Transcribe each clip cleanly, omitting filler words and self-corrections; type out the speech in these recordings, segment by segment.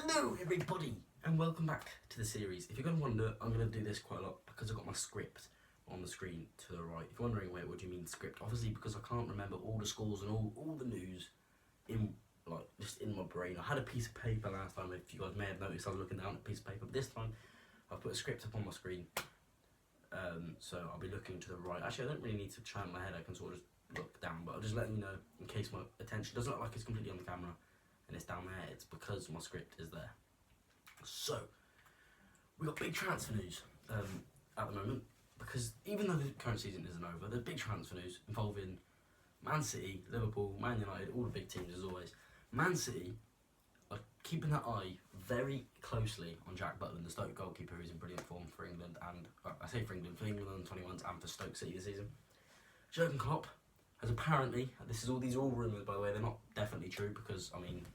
Hello everybody and welcome back to the series. If you're going to wonder, I'm going to do this quite a lot because I've got my script on the screen to the right. If you're wondering, wait, what do you mean script? Obviously because I can't remember all the scores and all the news in just in my brain. I had a piece of paper last time, if you guys may have noticed I was looking down at a piece of paper, but this time I've put a script up on my screen. So I'll be looking to the right. Actually, I don't really need to turn my head, I can sort of just look down, but I'll just let you know in case my attention doesn't look like it's completely on the camera and it's down there. It's because my script is there. So we got big transfer news at the moment, because even though the current season isn't over, there's big transfer news involving Man City, Liverpool, Man United, all the big teams as always. Man City are keeping their eye very closely on Jack Butland, the Stoke goalkeeper, who's in brilliant form for England, and I say for England under 21s and for Stoke City this season. Jurgen Klopp has apparently, these are all rumours by the way, they're not definitely true because, I mean,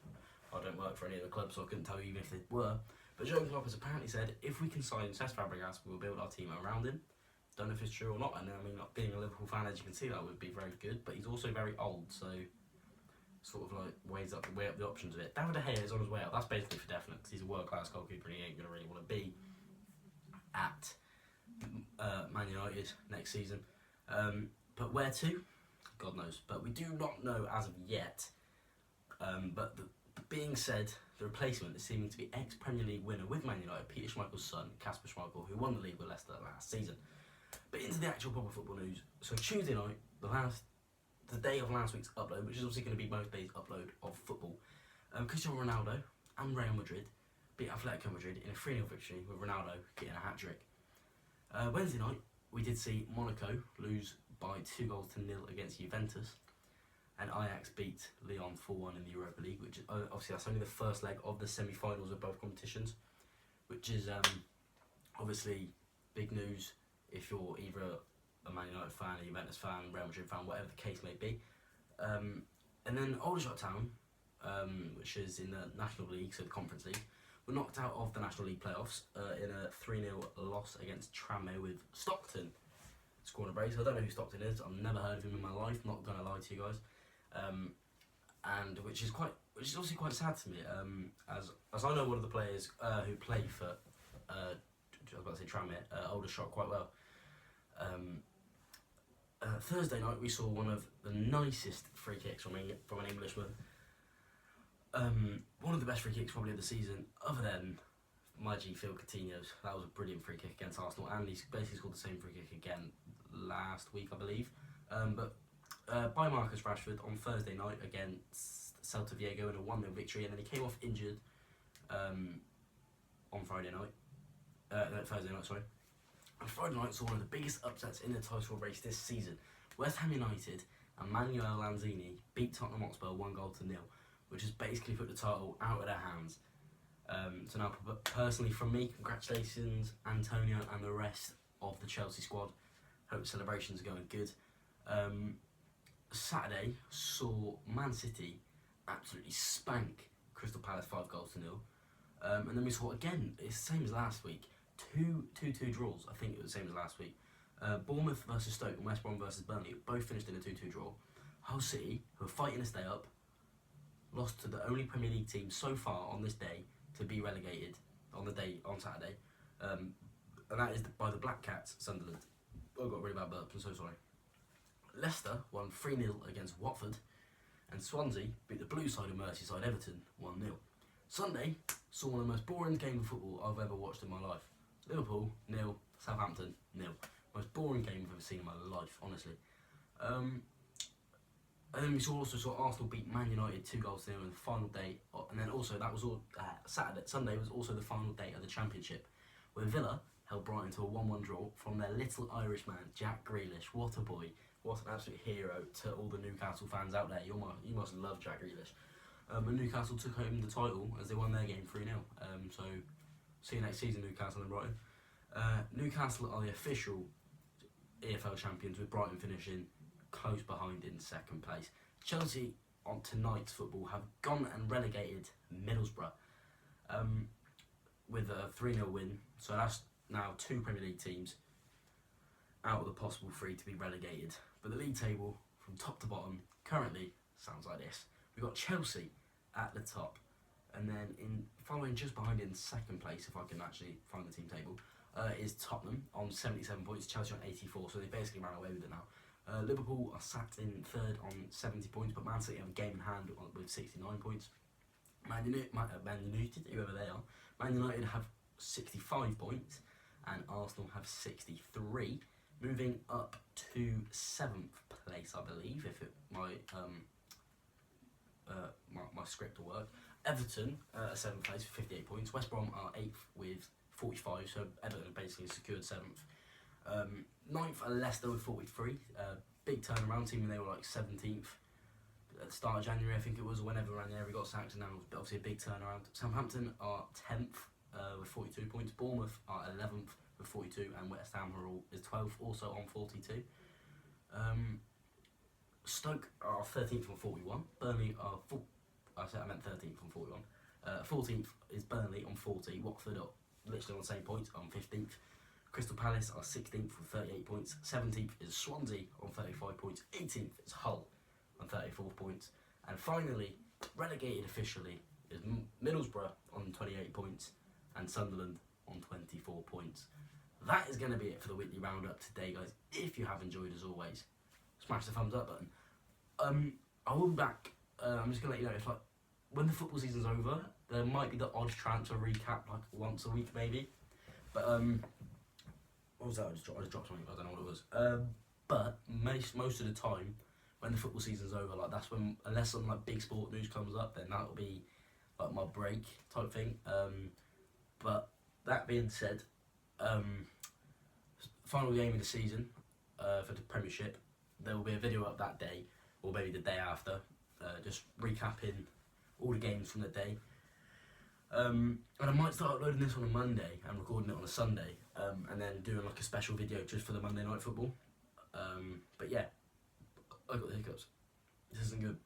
I don't work for any of the clubs, so I couldn't tell you even if they were, but Jurgen Klopp has apparently said, if we can sign Cesc Fabregas, we'll build our team around him. Don't know if it's true or not, and I mean, being a Liverpool fan, as you can see, that would be very good, but he's also very old, so sort of like weigh up the options of it. David De Gea is on his way out, that's basically for definite, because he's a world-class goalkeeper and he ain't going to really want to be at Man United next season. But where to? God knows. But we do not know as of yet. But being said, the replacement is seeming to be ex-Premier League winner with Man United, Peter Schmeichel's son, Kasper Schmeichel, who won the league with Leicester last season. But into the actual proper football news. So Tuesday night, the day of last week's upload, which is obviously going to be most days' upload of football, Cristiano Ronaldo and Real Madrid beat Atletico Madrid in a 3-0 victory, with Ronaldo getting a hat-trick. Wednesday night, we did see Monaco lose by 2-0 against Juventus, and Ajax beat Lyon 4-1 in the Europa League, which is, obviously that's only the first leg of the semi-finals of both competitions, which is obviously big news if you're either a Man United fan, a Juventus fan, Real Madrid fan, whatever the case may be. And then Aldershot Town, which is in the National League, so the Conference League, were knocked out of the National League playoffs in a 3-0 loss against Tranmere, with Stockton scoring a brace. I don't know who Stockton is. I've never heard of him in my life. Not gonna lie to you guys, and which is obviously quite sad to me. As I know one of the players who play for I was about to say Tranmere, Aldershot quite well. Thursday night we saw one of the nicest free kicks from an Englishman. One of the best free kicks probably of the season, other than my G Phil Coutinho's. That was a brilliant free kick against Arsenal, and he basically scored the same free kick again last week, I believe. But by Marcus Rashford on Thursday night against Celta Vigo in a 1-0 victory, and then he came off injured on Thursday night, sorry. And Friday night saw one of the biggest upsets in the title race this season. West Ham United and Manuel Lanzini beat Tottenham Hotspur 1-0, which has basically put the title out of their hands. So now, personally from me, congratulations Antonio and the rest of the Chelsea squad. Hope celebrations are going good. Saturday saw Man City absolutely spank Crystal Palace 5-0. And then we saw again, it's the same as last week, two 2-2 draws. I think it was the same as last week. Bournemouth versus Stoke and West Brom versus Burnley both finished in a 2-2 draw. Hull City, who are fighting to stay up, lost to the only Premier League team so far on this day to be relegated on Saturday, and that is by the Black Cats, Sunderland. I got a really bad burp, I'm so sorry. Leicester won 3-0 against Watford, and Swansea beat the blue side of Merseyside Everton 1-0. Sunday saw one of the most boring games of football I've ever watched in my life. Liverpool 0, Southampton 0. Most boring game I've ever seen in my life, honestly. And then we also saw Arsenal beat Man United 2-0 in the final day, and then also that was all Sunday was also the final day of the Championship, where Villa held Brighton to a 1-1 draw from their little Irish man, Jack Grealish. What a boy, what an absolute hero to all the Newcastle fans out there. You must love Jack Grealish. And Newcastle took home the title as they won their game 3-0. So see you next season, Newcastle and Brighton. Newcastle are the official EFL champions, with Brighton finishing close behind in second place. Chelsea on tonight's football have gone and relegated Middlesbrough with a 3-0 win. So that's now 2 Premier League teams out of the possible 3 to be relegated. But the league table from top to bottom currently sounds like this. We've got Chelsea at the top And then following just behind it in second place, if I can actually find the team table, is Tottenham on 77 points, Chelsea on 84, so they basically ran away with it now. Liverpool are sat in third on 70 points, but Man City have a game in hand with 69 points. Man United, whoever they are, Man United have 65 points, and Arsenal have 63, moving up to 7th place, I believe, if my script will work. Everton are 7th place with 58 points. West Brom are 8th with 45, so Everton basically secured 7th. 9th are Leicester with 43. Big turnaround team, and they were like 17th at the start of January, I think it was, whenever Ranieri got sacked, and now it's obviously a big turnaround. Southampton are 10th with 42 points. Bournemouth are 11th with 42, and West Ham is 12th, also on 42. Stoke are 13th on 41. Burnley are I meant 13th on 41. 14th is Burnley on 40. Watford are literally on the same points on 15th. Crystal Palace are 16th with 38 points. 17th is Swansea on 35 points. 18th is Hull on 34 points. And finally, relegated officially, is Middlesbrough on 28 points and Sunderland on 24 points. That is going to be it for the weekly roundup today, guys. If you have enjoyed, as always, smash the thumbs up button. I will be back. I'm just going to let you know, if like when the football season's over, there might be the odd transfer recap, like once a week maybe. But what was that? I just dropped something. I don't know what it was. But most of the time, when the football season's over, like that's when, unless some like big sport news comes up, then that'll be like my break type thing. But that being said, final game of the season for the Premiership, there will be a video up that day, or maybe the day after, just recapping all the games from the day. And I might start uploading this on a Monday and recording it on a Sunday, and then doing like a special video just for the Monday night football. But yeah, I got the hiccups. This isn't good.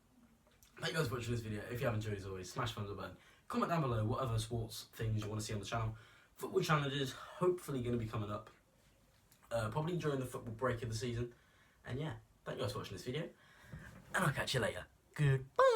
Thank you guys for watching this video. If you have enjoyed, as always, smash thumbs up button. Comment down below what other sports things you want to see on the channel. Football challenges hopefully going to be coming up, probably during the football break of the season. And yeah, thank you guys for watching this video, and I'll catch you later. Goodbye.